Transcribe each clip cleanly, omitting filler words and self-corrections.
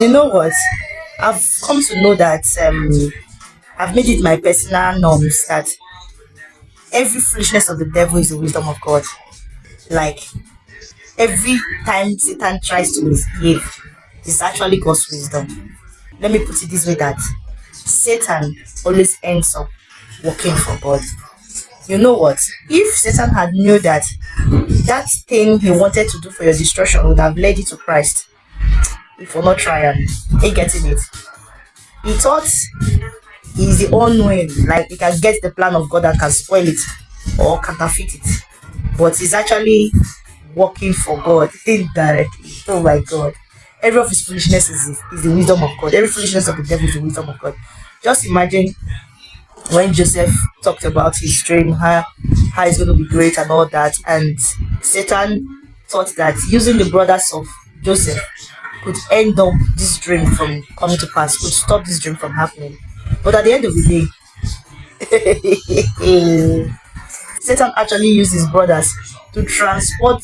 You know what? I've come to know that I've made it my personal norms that every foolishness of the devil is the wisdom of God. Like every time Satan tries to misbehave, it's actually God's wisdom. Let me put it this way that Satan always ends up working for God. You know what? If Satan had knew that that thing he wanted to do for your destruction would have led you to Christ, if will not try and he getting it. He thought he's the all-knowing, like he can get the plan of God and can spoil it or counterfeit it. But he's actually working for God indirectly. Oh my God. Every of his foolishness is the wisdom of God. Every foolishness of the devil is the wisdom of God. Just imagine when Joseph talked about his dream, how it's going to be great and all that, and Satan thought that using the brothers of Joseph could end up this dream from coming to pass, could stop this dream from happening. But at the end of the day, Satan actually used his brothers to transport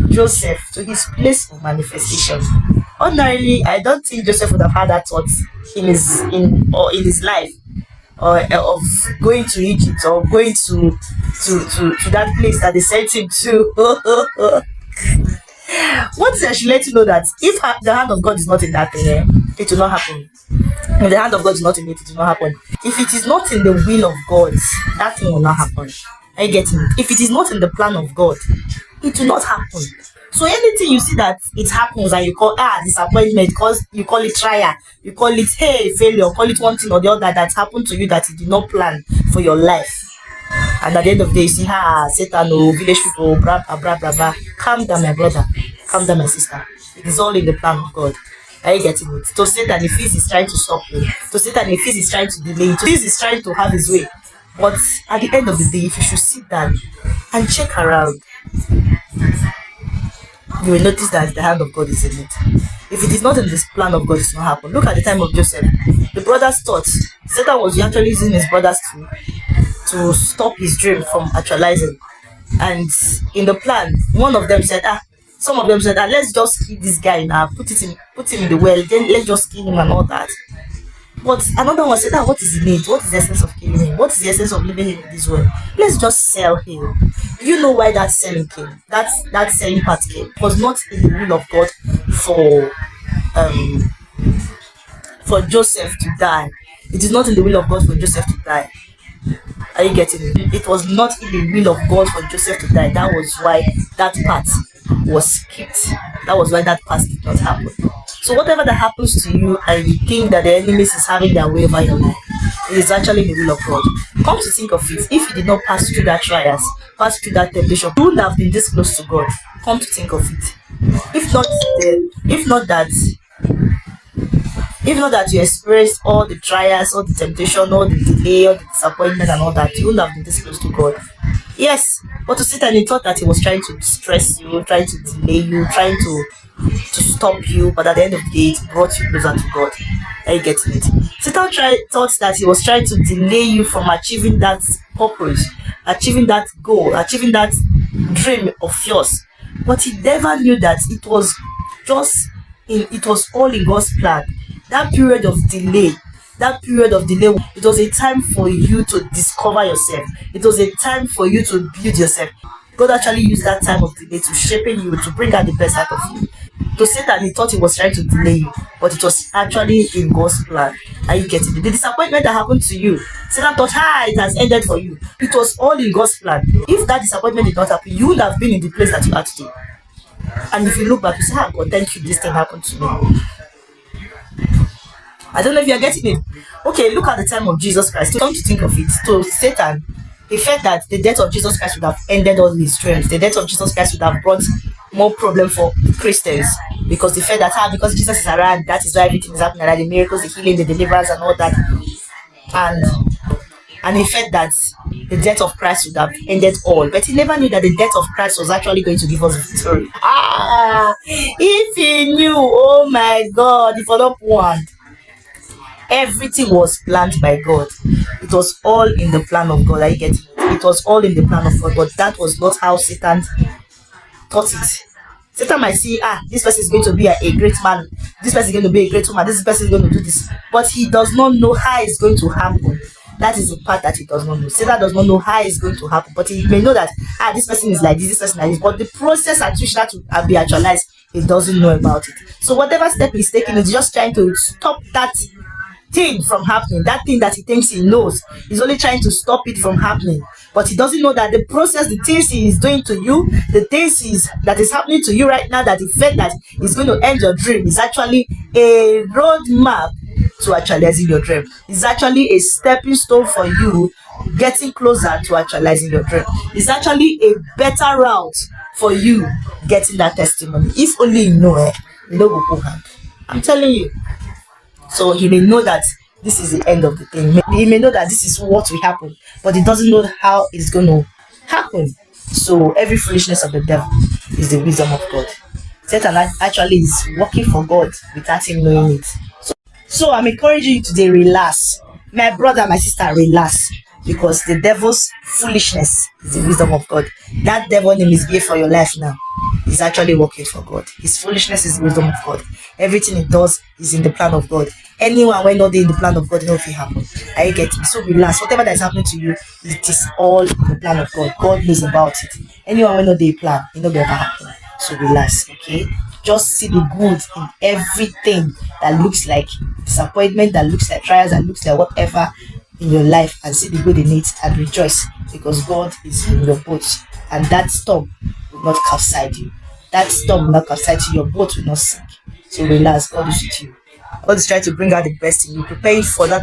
Joseph to his place of manifestation. Ordinarily, I don't think Joseph would have had that thought in his life, or of going to Egypt or going to that place that they sent him to. What is I should let you know that if the hand of God is not in that thing, it will not happen. If the hand of God is not in it, it will not happen. If it is not in the will of God, that thing will not happen. Are you getting it? If it is not in the plan of God, it will not happen. So anything you see that it happens and you call disappointment, because you call it trial, you call it failure, call it one thing or the other that happened to you that you did not plan for your life. And at the end of the day, you see, Satan, village people, blah, blah, blah, blah, blah. Calm down, my brother. Calm down, my sister. It is all in the plan of God. Are you getting it? To Satan, if he's trying to stop you, to Satan, if he's trying to delay you, to he's trying to have his way. But at the end of the day, if you should sit down and check around, you will notice that the hand of God is in it. If it is not in this plan of God, it will not happen. Look at the time of Joseph. The brothers thought Satan was actually using his brothers to stop his dream from actualizing. And in the plan, one of them said, some of them said, let's just kill this guy now, put him in the well, then let's just kill him and all that. But another one said, what is the need? What is the essence of killing him? What is the essence of living in this world? Let's just sell him. You know why that selling came? That selling part came. It was not in the will of God for Joseph to die. It is not in the will of God for Joseph to die. Are you getting it? It was not in the will of God for Joseph to die. That was why that part was skipped. That was why that part did not happen. So whatever that happens to you and you think that the enemies is having their way over your life, it is actually the will of God. Come to think of it, if you did not pass through that trials, pass through that temptation, you wouldn't have been this close to God. Come to think of it. If not that you experienced all the trials, all the temptation, all the delay, all the disappointment and all that, you wouldn't have been this close to God. Yes, but to sit and he thought that he was trying to stress you, trying to delay you, trying to stop you, but at the end of the day, it brought you closer to God. Are you getting it? Satan thought that he was trying to delay you from achieving that purpose, achieving that goal, achieving that dream of yours. But he never knew that it was all in God's plan. That period of delay, it was a time for you to discover yourself. It was a time for you to build yourself. God actually used that time of delay to shape you, to bring out the best out of you. To say that he thought he was trying to delay you, but it was actually in God's plan. Are you getting it? The disappointment that happened to you, Satan thought, it has ended for you. It was all in God's plan. If that disappointment did not happen, you would have been in the place that you are today. And if you look back, you say, God, thank you, this thing happened to me. I don't know if you're getting it. Okay, look at the time of Jesus Christ. Come to think of it, to Satan, he felt that the death of Jesus Christ would have ended all his dreams. The death of Jesus Christ would have brought more problem for Christians, because he felt that because Jesus is around, that is why everything is happening, like the miracles, the healing, the deliverance and all that. And he felt that the death of Christ would have ended all. But he never knew that the death of Christ was actually going to give us victory. If he knew, oh my God, if I don't want. Everything was planned by God. It was all in the plan of God. I get it. It was all in the plan of God, but that was not how Satan thought it. Satan might see, this person is going to be a great man, this person is going to be a great woman, this person is going to do this, but he does not know how it's going to happen. That is the part that he does not know. Satan does not know how it's going to happen, but he may know that this person is like this person is like this, but the process at which that will be actualized, he doesn't know about it. So whatever step he's taking is just trying to stop that thing from happening. That thing that he thinks he knows, he's only trying to stop it from happening, but he doesn't know that the process, the things he is doing to you, the things that is happening to you right now, that effect that is going to end your dream, is actually a roadmap to actualizing your dream. It's actually a stepping stone for you getting closer to actualizing your dream. It's actually a better route for you getting that testimony. If only you know it, you know go hand. I'm telling you. So he may know that this is the end of the thing. He may know that this is what will happen, but he doesn't know how it's going to happen. So every foolishness of the devil is the wisdom of God. Satan actually is working for God without him knowing it. So I'm encouraging you today, relax. My brother, my sister, relax. Because the devil's foolishness is the wisdom of God. That devil name is gay for your life now. He's actually working for God. His foolishness is the wisdom of God. Everything he does is in the plan of God. Anyone when not in the plan of God, you know if it happens. Are you getting me? So relax. Whatever that is happening to you, it is all in the plan of God. God knows about it. Anyone when not the plan, it will never happen. So relax, okay? Just see the good in everything that looks like disappointment, that looks like trials, that looks like whatever in your life, and see the good in it and rejoice, because God is in your boat, and that storm will not capsize you. That storm will not capsize you. Your boat will not sink. So relax. God is with you. God is trying to bring out the best in you, preparing for that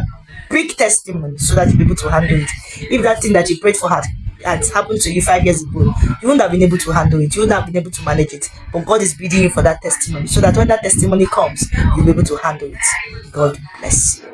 big testimony so that you'll be able to handle it. If that thing that you prayed for had happened to you 5 years ago, you wouldn't have been able to handle it. You wouldn't have been able to manage it. But God is bidding you for that testimony, so that when that testimony comes, you'll be able to handle it. God bless you.